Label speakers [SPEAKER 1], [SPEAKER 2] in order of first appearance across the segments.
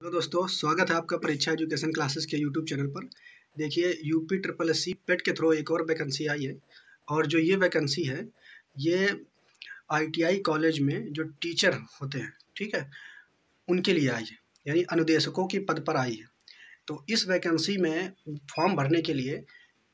[SPEAKER 1] Hello दोस्तों, स्वागत है आपका परीक्षा एजुकेशन क्लासेस के यूट्यूब चैनल पर। देखिए, यूपी ट्रिपल एस सी पेट के थ्रू एक और वैकेंसी आई है और जो ये वैकेंसी है, ये आईटीआई कॉलेज में जो टीचर होते हैं, ठीक है, उनके लिए आई है, यानी अनुदेशकों की पद पर आई है। तो इस वैकेंसी में फॉर्म भरने के लिए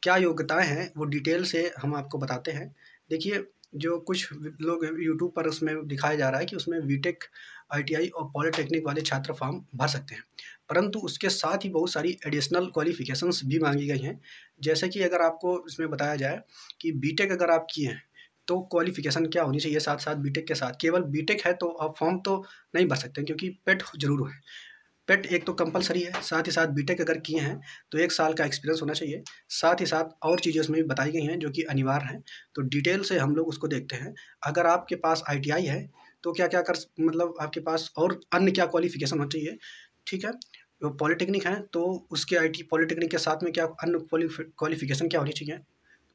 [SPEAKER 1] क्या योग्यताएं हैं, वो डिटेल से हम आपको बताते हैं। देखिए, जो कुछ लोग यूट्यूब पर उसमें दिखाया जा रहा है कि उसमें बीटेक, आईटीआई और पॉलिटेक्निक वाले छात्र फॉर्म भर सकते हैं, परंतु उसके साथ ही बहुत सारी एडिशनल क्वालिफिकेशंस भी मांगी गई हैं। जैसे कि अगर आपको इसमें बताया जाए कि बीटेक अगर आप किए हैं तो क्वालिफिकेशन क्या होनी चाहिए, साथ साथ बीटेक के साथ केवल बीटेक है तो आप फॉर्म तो नहीं भर सकते, क्योंकि पेट जरूर है। पेट एक तो कंपलसरी है, साथ ही साथ बीटेक अगर किए हैं तो 1 साल का एक्सपीरियंस होना चाहिए। साथ ही साथ और चीज़ें उसमें भी बताई गई हैं जो कि अनिवार्य हैं। तो डिटेल से हम लोग उसको देखते हैं। अगर आपके पास आईटीआई है तो क्या-क्या मतलब आपके पास और अन्य क्या क्वालिफ़िकेशन होनी चाहिए, ठीक है? वो पॉलिटेक्निक है तो उसके आईटी पॉलिटेक्निक के साथ में क्या अन्य क्वालिफ़िकेशन क्या होनी चाहिए,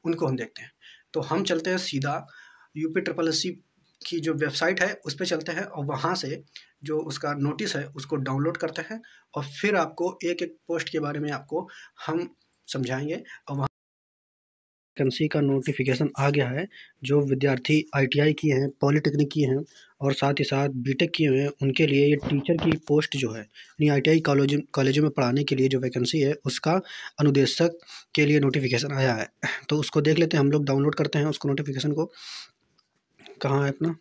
[SPEAKER 1] उनको हम देखते हैं। तो हम चलते हैं सीधा यूपी ट्रिपल एससी की जो वेबसाइट है उस पे चलते हैं और वहाँ से जो उसका नोटिस है उसको डाउनलोड करते हैं और फिर आपको एक-एक पोस्ट के बारे में आपको हम समझाएँगे। और वहाँ वैकेंसी का नोटिफिकेशन आ गया है। जो विद्यार्थी आईटीआई किए हैं, पॉलिटेक्निक किए हैं और साथ ही साथ बीटेक किए हुए हैं, उनके लिए ये टीचर की पोस्ट जो है, यानी आईटीआई कॉलेजों में पढ़ाने के लिए जो वैकेंसी है, उसका अनुदेशक के लिए नोटिफिकेशन आया है। तो उसको देख लेते हैं, हम लोग डाउनलोड करते हैं उसको नोटिफिकेशन को। कहाँ है अपना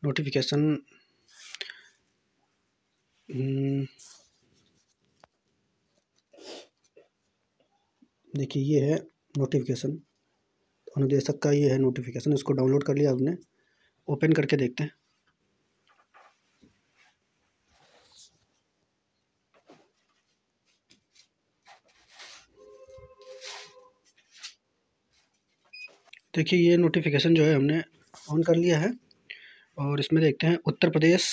[SPEAKER 1] नोटिफिकेशन? देखिए, ये है नोटिफिकेशन, अनुदेशक का ये है नोटिफिकेशन। इसको डाउनलोड कर लिया आपने, ओपन करके देखते हैं। देखिए, ये नोटिफिकेशन जो है हमने ऑन कर लिया है और इसमें देखते हैं उत्तर प्रदेश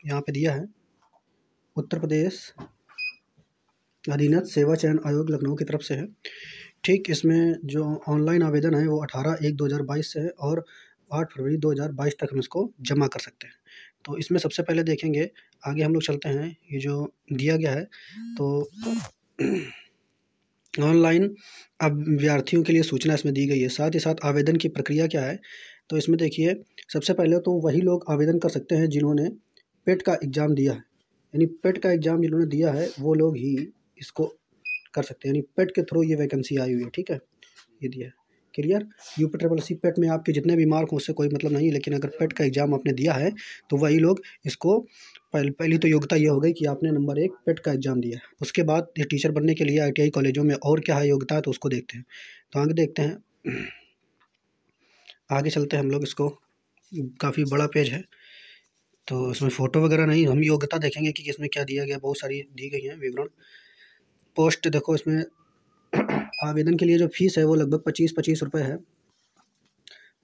[SPEAKER 1] यहाँ पे दिया है। उत्तर प्रदेश अधीनस्थ सेवा चयन आयोग लखनऊ की तरफ से है। ठीक, इसमें जो ऑनलाइन आवेदन है वो 18/1/2022 से है और 8 फरवरी 2022 तक हम इसको जमा कर सकते हैं। तो इसमें सबसे पहले देखेंगे, आगे हम लोग चलते हैं, ये जो दिया गया है तो ऑनलाइन अभ्यर्थियों के लिए सूचना इसमें दी गई है। साथ ही साथ आवेदन की प्रक्रिया क्या है, तो इसमें देखिए, सबसे पहले तो वही लोग आवेदन कर सकते हैं जिन्होंने पेट का एग्ज़ाम दिया है, यानी पेट का एग्ज़ाम जिन्होंने दिया है वो लोग ही इसको कर सकते हैं, यानी पेट के थ्रू ये वैकेंसी आई हुई है, ठीक है? ये दिया है, क्लियर? यूपी ट्रिपल एससी पेट में आपके जितने भी मार्क हों उससे कोई मतलब नहीं है, लेकिन अगर पेट का एग्ज़ाम आपने दिया है तो वही लोग इसको पहली तो योग्यता ये हो गई कि आपने नंबर 1 पेट का एग्ज़ाम दिया है। उसके बाद ये टीचर बनने के लिए आईटीआई कॉलेजों में और क्या है योग्यता है, तो उसको देखते हैं। तो आगे देखते हैं, आगे चलते हैं हम लोग, इसको काफ़ी बड़ा पेज है तो इसमें फ़ोटो वगैरह नहीं, हम योग्यता देखेंगे कि इसमें क्या दिया गया। बहुत सारी दी गई हैं विवरण। पोस्ट देखो, इसमें आवेदन के लिए जो फ़ीस है वो लगभग 25-25 रुपये है,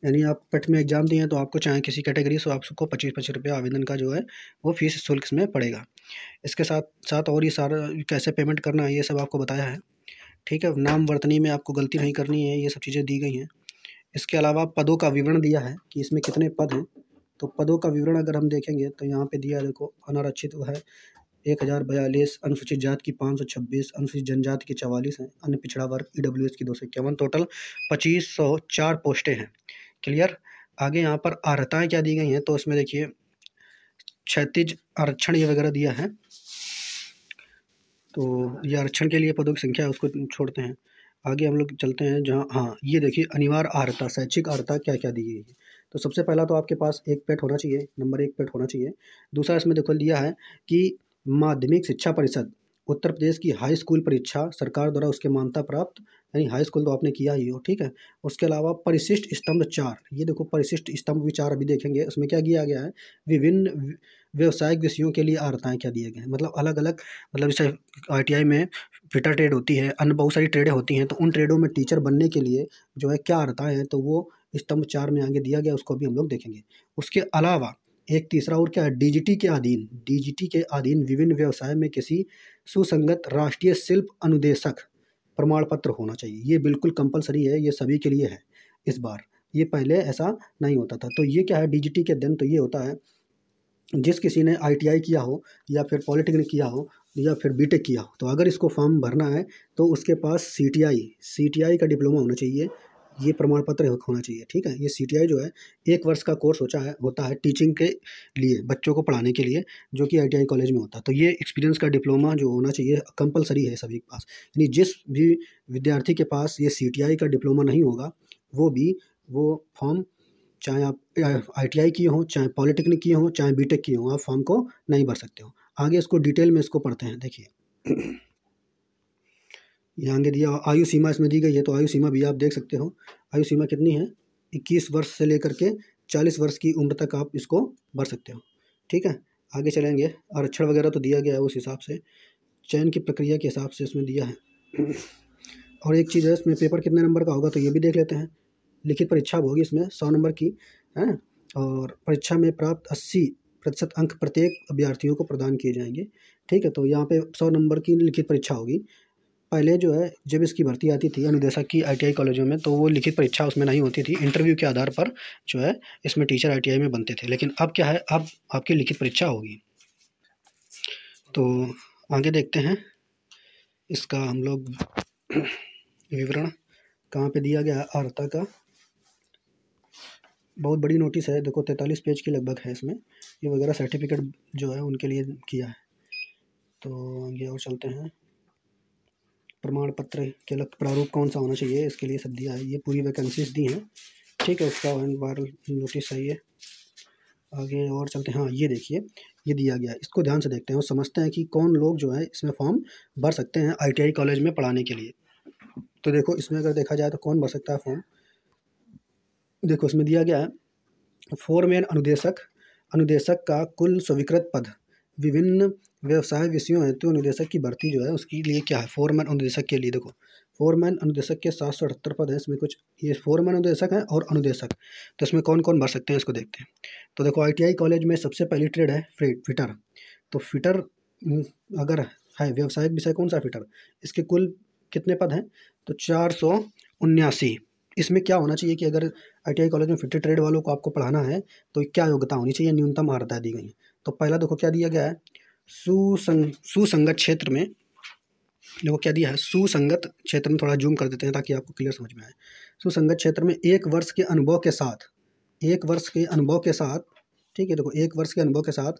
[SPEAKER 1] यानी आप पेट में एग्ज़ाम दिए हैं तो आपको चाहे किसी कैटेगरी से आपको 25-25 रुपये आवेदन का जो है वो फ़ीस शुल्क इसमें पड़ेगा। इसके साथ साथ और ये सारा कैसे पेमेंट करना है ये सब आपको बताया है, ठीक है? नाम वर्तनी में आपको गलती नहीं करनी है, ये सब चीज़ें दी गई हैं। इसके अलावा पदों का विवरण दिया है कि इसमें कितने पद हैं। तो पदों का विवरण अगर हम देखेंगे तो यहाँ पे दिया है, देखो, अनारक्षित वो है 1042, अनुसूचित जाति की 526, अनुसूचित जनजाति की 44 हैं, अन्य पिछड़ा वर्ग ईडब्ल्यूएस की 251, टोटल 2504 पोस्टें हैं, क्लियर? आगे यहाँ पर अर्हताएँ क्या दी गई हैं, तो इसमें देखिए क्षैतिज आरक्षण ये वगैरह दिया है। तो ये आरक्षण के लिए पदों की संख्या है, उसको छोड़ते हैं। आगे हम लोग चलते हैं जहाँ, हाँ, ये देखिए अनिवार्य अर्हता, शैक्षिक अर्हता क्या-क्या दी गई है। तो सबसे पहला तो आपके पास एक पेट होना चाहिए, नंबर 1 पेट होना चाहिए। दूसरा इसमें देखो दिया है कि माध्यमिक शिक्षा परिषद उत्तर प्रदेश की हाई स्कूल परीक्षा सरकार द्वारा उसके मान्यता प्राप्त, यानी हाई स्कूल तो आपने किया ही हो, ठीक है? उसके अलावा परिशिष्ट स्तंभ 4, ये देखो परिशिष्ट स्तंभ विचार अभी देखेंगे, उसमें क्या किया गया है, विभिन्न व्यावसायिक विषयों के लिए अर्हताएँ क्या दिए गए हैं, मतलब अलग-अलग, मतलब जैसे आईटीआई में फिटर ट्रेड होती है, अन्य बहुत सारी ट्रेडें होती हैं, तो उन ट्रेडों में टीचर बनने के लिए जो है क्या अर्हताएँ हैं, तो वो स्तंभ 4 में आगे दिया गया, उसको भी हम लोग देखेंगे। उसके अलावा एक तीसरा और क्या है, डीजीटी के अधीन विभिन्न व्यवसाय में किसी सुसंगत राष्ट्रीय शिल्प अनुदेशक प्रमाण पत्र होना चाहिए। ये बिल्कुल कंपल्सरी है, ये सभी के लिए है इस बार, ये पहले ऐसा नहीं होता था। तो ये क्या है, डीजीटी के अध्ययन तो ये होता है, जिस किसी ने आईटीआई किया हो या फिर पॉलिटेक्निक किया हो या फिर बीटेक किया हो, तो अगर इसको फॉर्म भरना है तो उसके पास सीटीआई का डिप्लोमा होना चाहिए, ये प्रमाण पत्र होना चाहिए। ठीक है, ये सीटीआई जो है 1 वर्ष का कोर्स होता है टीचिंग के लिए, बच्चों को पढ़ाने के लिए, जो कि आईटीआई कॉलेज में होता है। तो ये एक्सपीरियंस का डिप्लोमा जो होना चाहिए कंपलसरी है सभी के पास। यानी जिस भी विद्यार्थी के पास ये सीटीआई का डिप्लोमा नहीं होगा, वो फॉर्म, चाहे आप आईटीआई किए हों, चाहे पॉलिटेक्निक किए हों, चाहे बीटेक किए हों, आप फॉर्म को नहीं भर सकते हो। आगे इसको डिटेल में इसको पढ़ते हैं। देखिए यहाँ आगे दिया आयु सीमा इसमें दी गई है, तो आयु सीमा भी आप देख सकते हो। आयु सीमा कितनी है? 21 वर्ष से लेकर के 40 वर्ष की उम्र तक आप इसको भर सकते हो। ठीक है, आगे चलेंगे। आरक्षण वगैरह तो दिया गया है उस हिसाब से, चयन की प्रक्रिया के हिसाब से इसमें दिया है। और एक चीज़ है, इसमें पेपर कितने नंबर का होगा तो ये भी देख लेते हैं। लिखित परीक्षा होगी इसमें 100 नंबर की है, और परीक्षा में प्राप्त 80% अंक प्रत्येक अभ्यर्थियों को प्रदान किए जाएंगे। ठीक है, तो यहाँ पे 100 नंबर की लिखित परीक्षा होगी। पहले जो है जब इसकी भर्ती आती थी अनुदेशक की आईटीआई कॉलेजों में, तो वो लिखित परीक्षा उसमें नहीं होती थी, इंटरव्यू के आधार पर जो है इसमें टीचर आईटीआई में बनते थे। लेकिन अब क्या है, अब आपकी लिखित परीक्षा होगी। तो आगे देखते हैं इसका हम लोग विवरण कहाँ पे दिया गया है। अर्हता का बहुत बड़ी नोटिस है, देखो 43 पेज की लगभग है इसमें, ये वगैरह सर्टिफिकेट जो है उनके लिए किया है। तो आगे और चलते हैं। प्रमाण पत्र के अलग प्रारूप कौन सा होना चाहिए, इसके लिए सब दिया है, ये पूरी वैकेंसीज दी हैं। ठीक है, उसका वायरल नोटिस है ये। आगे और चलते हैं। हाँ, ये देखिए, ये दिया गया है, इसको ध्यान से देखते हैं और समझते हैं कि कौन लोग जो है इसमें फॉर्म भर सकते हैं आईटीआई कॉलेज में पढ़ाने के लिए। तो देखो इसमें अगर देखा जाए तो कौन भर सकता है फॉर्म। देखो इसमें दिया गया है फोरमैन अनुदेशक का कुल स्वीकृत पद, विभिन्न व्यवसाय विषयों हेतु अनुदेशक की भर्ती जो है उसके लिए क्या है, फोरमैन अनुदेशक के लिए। देखो फोरमैन अनुदेशक के 778 पद हैं इसमें, कुछ ये फोरमैन अनुदेशक हैं और अनुदेशक। तो इसमें कौन कौन भर सकते हैं इसको देखते हैं। तो देखो आईटीआई कॉलेज में सबसे पहली ट्रेड है फिटर। तो फिटर अगर है व्यवसायिक विषय कौन सा फिटर, इसके कुल कितने पद हैं तो 479। इसमें क्या होना चाहिए कि अगर आईटीआई कॉलेज में फिटर ट्रेड वालों को आपको पढ़ाना है तो क्या योग्यता होनी चाहिए, न्यूनतम अर्हता दी गई है। तो पहला देखो क्या दिया गया है, सुसंगत क्षेत्र में, देखो क्या दिया है, सुसंगत क्षेत्र में, थोड़ा जूम कर देते हैं ताकि आपको क्लियर समझ में आए। सुसंगत क्षेत्र में 1 वर्ष के अनुभव के साथ, 1 वर्ष के अनुभव के साथ, ठीक है, देखो 1 वर्ष के अनुभव के साथ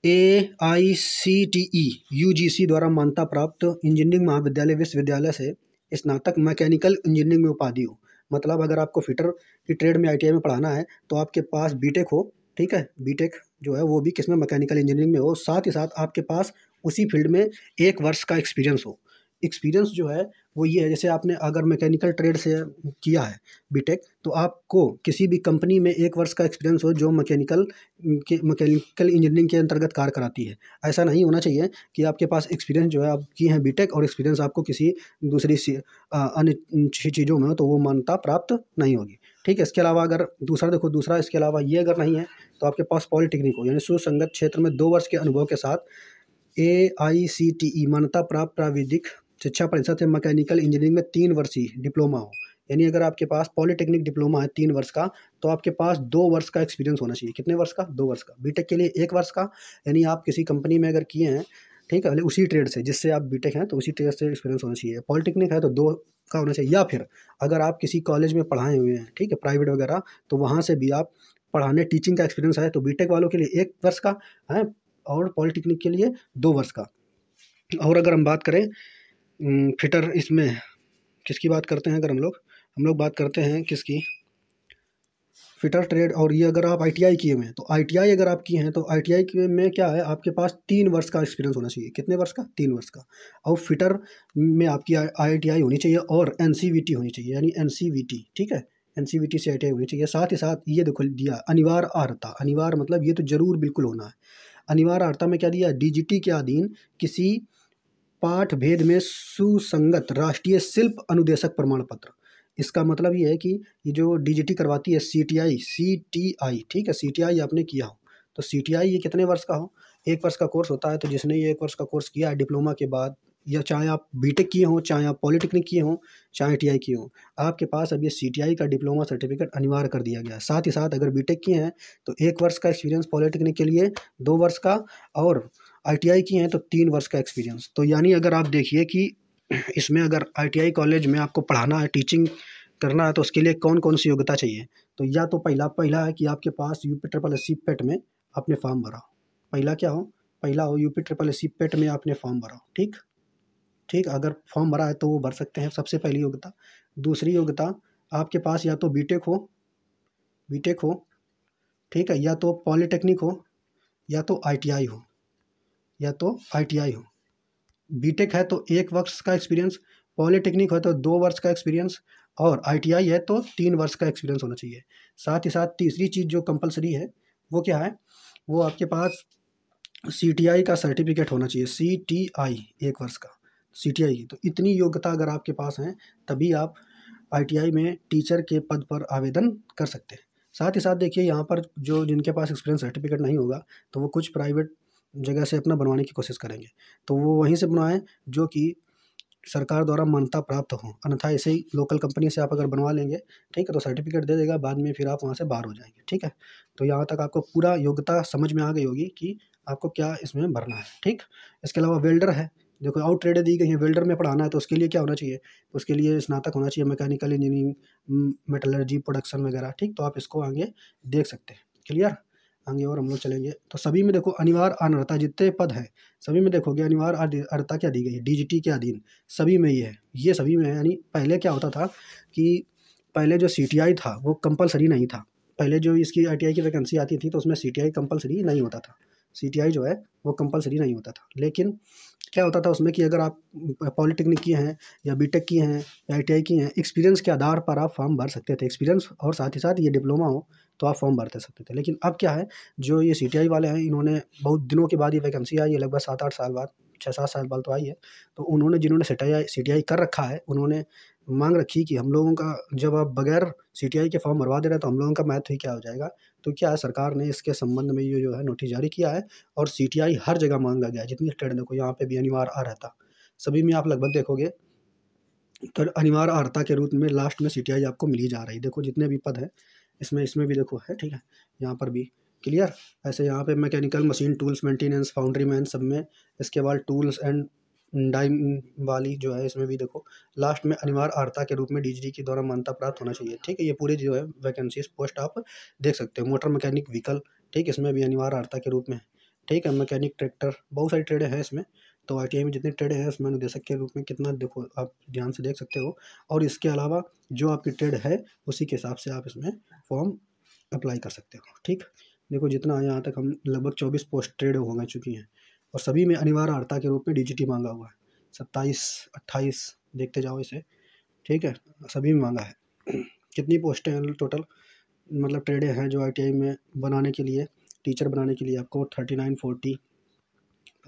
[SPEAKER 1] AICTE UGC द्वारा मान्यता प्राप्त इंजीनियरिंग महाविद्यालय विश्वविद्यालय से स्नातक मैकेनिकल इंजीनियरिंग में उपाधि हो। मतलब अगर आपको फिटर की ट्रेड में आईटीआई में पढ़ाना है तो आपके पास बीटेक हो। ठीक है, बीटेक जो है वो भी किसमें, मैकेनिकल इंजीनियरिंग में हो, साथ ही साथ आपके पास उसी फील्ड में 1 वर्ष का एक्सपीरियंस हो। एक्सपीरियंस जो है वो ये है, जैसे आपने अगर मैकेनिकल ट्रेड से किया है बीटेक, तो आपको किसी भी कंपनी में 1 वर्ष का एक्सपीरियंस हो जो मैकेनिकल इंजीनियरिंग के अंतर्गत कार्य कराती है। ऐसा नहीं होना चाहिए कि आपके पास एक्सपीरियंस जो है आप किए हैं बीटेक और एक्सपीरियंस आपको किसी दूसरी अन्य चीज़ों में हो, तो वो मान्यता प्राप्त नहीं होगी। ठीक है, इसके अलावा अगर दूसरा इसके अलावा ये अगर नहीं है तो आपके पास पॉलिटेक्निक हो, यानी सुसंगत क्षेत्र में 2 वर्ष के अनुभव के साथ AICTE मान्यता प्राप्त प्राविधिक शिक्षा परिषद से मैकेनिकल इंजीनियरिंग में 3 वर्षीय डिप्लोमा हो। यानी अगर आपके पास पॉलिटेक्निक डिप्लोमा है 3 वर्ष का, तो आपके पास 2 वर्ष का एक्सपीरियंस होना चाहिए। कितने वर्ष का? 2 वर्ष का। बीटेक के लिए 1 वर्ष का, यानी आप किसी कंपनी में अगर किए हैं, ठीक है, उसी ट्रेड से जिससे आप बीटेक हैं तो उसी ट्रेड से एक्सपीरियंस होना चाहिए। पॉलिटेक्निक है तो 2 का होना चाहिए, या फिर अगर आप किसी कॉलेज में पढ़ाए हुए हैं, ठीक है, प्राइवेट वगैरह, तो वहाँ से भी आप पढ़ाने टीचिंग का एक्सपीरियंस है, तो बीटेक वालों के लिए 1 वर्ष का है और पॉलिटेक्निक के लिए 2 वर्ष का। और अगर हम बात करें फिटर, इसमें किसकी बात करते हैं, अगर हम लोग बात करते हैं किसकी, फिटर ट्रेड। और ये अगर आप आईटीआई किए हुए हैं, तो आईटीआई अगर आप किए हैं तो आईटीआई में क्या है, आपके पास 3 वर्ष का एक्सपीरियंस होना चाहिए। कितने वर्ष का? 3 वर्ष का। और फिटर में आपकी आईटीआई होनी चाहिए और एनसीवीटी होनी चाहिए, यानी एनसीवीटी, ठीक है, एनसीवीटी से आईटीआई होनी चाहिए। साथ ही साथ ये देखो दिया अनिवार्य अर्हता, अनिवार्य मतलब ये तो जरूर बिल्कुल होना है। अनिवार्य अर्हता में क्या दिया, डीजीटी के अधीन किसी पाठ भेद में सुसंगत राष्ट्रीय शिल्प अनुदेशक प्रमाण पत्र। इसका मतलब ये है कि ये जो डीजीटी करवाती है सीटीआई, ठीक है, सीटीआई आपने किया हो, तो सीटीआई ये कितने वर्ष का हो, 1 वर्ष का कोर्स होता है। तो जिसने ये 1 वर्ष का कोर्स किया है डिप्लोमा के बाद, या चाहे आप बीटेक किए हों, चाहे आप पॉलिटेक्निक किए हों, चाहे आईटीआई किए हों, आपके पास अब ये सीटीआई का डिप्लोमा सर्टिफिकेट अनिवार्य कर दिया गया है। साथ ही साथ अगर बीटेक किए हैं तो 1 वर्ष का एक्सपीरियंस पॉलिटेक्निक के लिए, 2 वर्ष का, और ITI की हैं तो 3 वर्ष का एक्सपीरियंस। तो यानी अगर आप देखिए कि इसमें अगर ITI कॉलेज में आपको पढ़ाना है, टीचिंग करना है, तो उसके लिए कौन-कौन सी योग्यता चाहिए? तो या तो पहला है कि आपके पास यूपी ट्रिपल एससी पेट में आपने फॉर्म भरा हो। पहला क्या हो? पहला हो यूपी ट्रिपल एससी पेट में आपने फॉर्म भरा हो, ठीक? ठीक, अगर फॉर्म भरा है तो वो भर सकते हैं, सबसे पहली योग्यता। दूसरी योग्यता, आपके पास या तो बीटेक हो, ठीक है? या तो पॉलिटेक्निक हो, या तो ITI हो, या तो ITI हो। बीटेक है तो 1 वर्ष का एक्सपीरियंस, पॉलिटेक्निक है तो 2 वर्ष का एक्सपीरियंस, और ITI है तो 3 वर्ष का एक्सपीरियंस होना चाहिए। साथ ही साथ तीसरी चीज़ जो कंपल्सरी है, वो क्या है? वो आपके पास CTI का सर्टिफिकेट होना चाहिए, CTI 1 वर्ष का, CTI की। तो इतनी योग्यता अगर आपके पास हैं, तभी आप ITI में टीचर के पद पर आवेदन कर सकते हैं। साथ ही साथ देखिए, यहाँ पर जो जिनके पास एक्सपीरियंस सर्टिफिकेट नहीं होगा, तो वो कुछ प्राइवेट जगह से अपना बनवाने की कोशिश करेंगे। तो वो वहीं से बनवाएँ जो कि सरकार द्वारा मान्यता प्राप्त हो, अन्यथा ऐसे ही लोकल कंपनी से आप अगर बनवा लेंगे, ठीक है, तो सर्टिफिकेट दे देगा, बाद में फिर आप वहाँ से बाहर हो जाएँगे, ठीक है। तो यहाँ तक आपको पूरा योग्यता समझ में आ गई होगी कि आपको क्या इसमें भरना है, ठीक। इसके अलावा वेल्डर है, देखो और ट्रेडें दी गई हैं, वेल्डर में पढ़ाना है तो उसके लिए क्या होना चाहिए? तो उसके लिए स्नातक होना चाहिए मैकेनिकल इंजीनियरिंग, मेटलर्जी, प्रोडक्शन वगैरह, ठीक। तो आप इसको आगे देख सकते हैं, क्लियर। आगे और हम लोग चलेंगे तो सभी में देखो अनिवार्य अनर्हता जितने पद हैं, सभी में देखोगे अनिवार्य अर्हता क्या दी गई है? DGT के अधीन सभी में ये सभी में है। यानी पहले क्या होता था कि पहले जो CTI था वो कंपलसरी नहीं था। पहले जो इसकी ITI की वैकेंसी आती थी तो उसमें CTI कंपलसरी नहीं होता था। CTI जो है वो कंपलसरी नहीं होता था। लेकिन क्या होता था उसमें कि अगर आप पॉलिटेक्निक किए हैं या बीटेक किए हैं या ITI किए हैं, एक्सपीरियंस के आधार पर आप फॉर्म भर सकते थे। एक्सपीरियंस और साथ ही साथ ये डिप्लोमा हो तो आप फॉर्म भर सकते थे। लेकिन अब क्या है, जो ये CTI वाले हैं, इन्होंने बहुत दिनों के बाद ये वैकेंसी आई है, लगभग 7-8 साल बाद, 6-7 साल बाद तो आई है। तो जिन्होंने CTI कर रखा है, उन्होंने माँग रखी कि हम लोगों का, जब आप बगैर CTI के फॉर्म भरवा दे रहे हैं तो हम लोगों का मैथ ही क्या हो जाएगा। तो क्या है, सरकार ने इसके संबंध में ये जो है नोटिस जारी किया है, और CTI हर जगह माँगा गया है। जितनी ट्रेड देखो, यहाँ पे भी अनिवार्य अर्हता, सभी में आप लगभग देखोगे तो अनिवार्य अर्हता के रूप में लास्ट में CTI आपको मिल ही जा रही है। देखो जितने भी पद हैं, इसमें भी देखो है, ठीक है, यहाँ पर भी क्लियर। ऐसे यहाँ पे mechanical, machine tools maintenance, foundry man सब में, इसके बाद टूल्स एंड डाई वाली जो है, इसमें भी देखो लास्ट में अनिवार्य अर्हता के रूप में DGT के द्वारा मान्यता प्राप्त होना चाहिए, ठीक है। ये पूरे जो है वैकेंसीज पोस्ट आप देख सकते हो। मोटर मैकेनिक व्हीकल, ठीक, इसमें भी अनिवार्य अर्हता के रूप में, ठीक है। मैकेनिक ट्रैक्टर, बहुत सारी ट्रेडें हैं इसमें। तो ITI में जितनी ट्रेडें हैं उसमें अनुदेशक के रूप में कितना, देखो आप ध्यान से देख सकते हो। और इसके अलावा जो आपकी ट्रेड है उसी के हिसाब से आप इसमें फॉर्म अप्लाई कर सकते हो, ठीक। देखो जितना यहाँ तक हम लगभग 24 पोस्ट ट्रेड हो गई चुकी हैं, और सभी में अनिवार्य अर्हता के रूप में DGT मांगा हुआ है। 27-28 देखते जाओ इसे, ठीक है, सभी में मांगा है। कितनी पोस्टें हैं टोटल, मतलब ट्रेडें हैं जो ITI में बनाने के लिए, टीचर बनाने के लिए आपको 39, 40,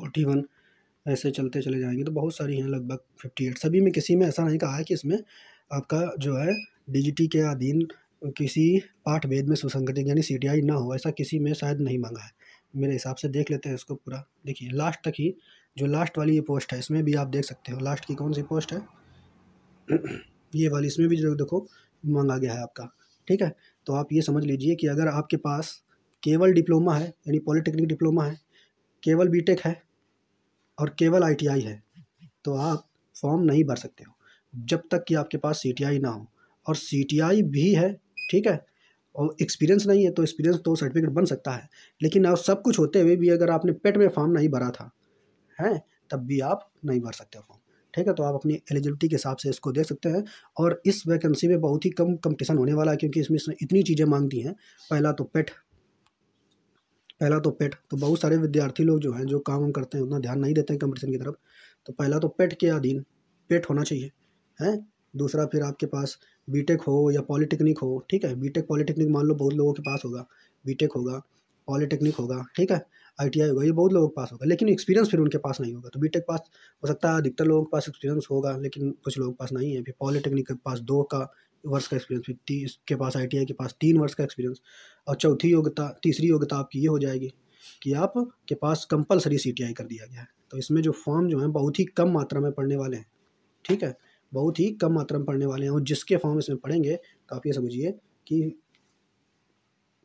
[SPEAKER 1] 41 ऐसे चलते चले जाएंगे, तो बहुत सारी हैं, लगभग 58। सभी में, किसी में ऐसा नहीं कहा है कि इसमें आपका जो है DGT के अधीन किसी पाठ भेद में सुसंगति यानी CTI ना हो, ऐसा किसी में शायद नहीं मांगा है मेरे हिसाब से। देख लेते हैं इसको पूरा, देखिए लास्ट तक ही, जो लास्ट वाली ये पोस्ट है इसमें भी आप देख सकते हो लास्ट की कौन सी पोस्ट है। ये वाली, इसमें भी जो देखो मांगा गया है आपका, ठीक है। तो आप ये समझ लीजिए कि अगर आपके पास केवल डिप्लोमा है, यानी पॉलिटेक्निक डिप्लोमा है, केवल बीटेक है और केवल ITI है, तो आप फॉर्म नहीं भर सकते हो जब तक कि आपके पास CTI ना हो। और CTI भी है, ठीक है, और एक्सपीरियंस नहीं है तो एक्सपीरियंस तो सर्टिफिकेट बन सकता है। लेकिन अब सब कुछ होते हुए भी अगर आपने पेट में फॉर्म नहीं भरा था, हैं, तब भी आप नहीं भर सकते फॉर्म, ठीक है। तो आप अपनी एलिजिबिलिटी के हिसाब से इसको देख सकते हैं। और इस वैकेंसी में बहुत ही कम कंपटीशन होने वाला है, क्योंकि इसमें इतनी चीज़ें मांगती हैं। पहला तो पेट, तो बहुत सारे विद्यार्थी लोग जो हैं, जो काम करते हैं, उतना ध्यान नहीं देते हैं कंपटीशन की तरफ। तो पहला तो पेट के अधीन पेट होना चाहिए, हैं। दूसरा फिर आपके पास बीटेक हो या पॉलिटेक्निक हो, ठीक है। बीटेक पॉलिटेक्निक मान लो बहुत लोगों के पास होगा, बीटेक होगा, पॉलिटेक्निक होगा, ठीक है, ITI होगा, ये बहुत लोगों के पास होगा, लेकिन एक्सपीरियंस फिर उनके पास नहीं होगा। तो बीटेक पास हो सकता है अधिकतर लोगों के पास एक्सपीरियंस होगा, लेकिन कुछ लोगों के पास नहीं है। फिर पॉलिटेक्निक के पास 2 का वर्ष का एक्सपीरियंस, फिर के पास ITI के पास 3 वर्ष का एक्सपीरियंस। और तीसरी योग्यता आपकी ये हो जाएगी कि आपके पास कंपलसरी CTI कर दिया गया है। तो इसमें जो फॉर्म जो है बहुत ही कम मात्रा में पड़ने वाले हैं, ठीक है, बहुत ही कम मात्रा में पड़ने वाले हैं। और जिसके फॉर्म इसमें पड़ेंगे तो आप ये समझिए कि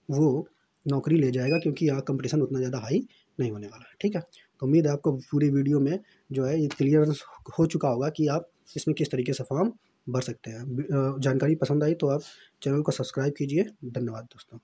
[SPEAKER 1] वो नौकरी ले जाएगा, क्योंकि यहाँ कंपटीशन उतना ज़्यादा हाई नहीं होने वाला है, ठीक है। तो उम्मीद है आपको पूरी वीडियो में जो है ये क्लियर हो चुका होगा कि आप इसमें किस तरीके से फॉर्म भर सकते हैं। जानकारी पसंद आई तो आप चैनल को सब्सक्राइब कीजिए। धन्यवाद दोस्तों।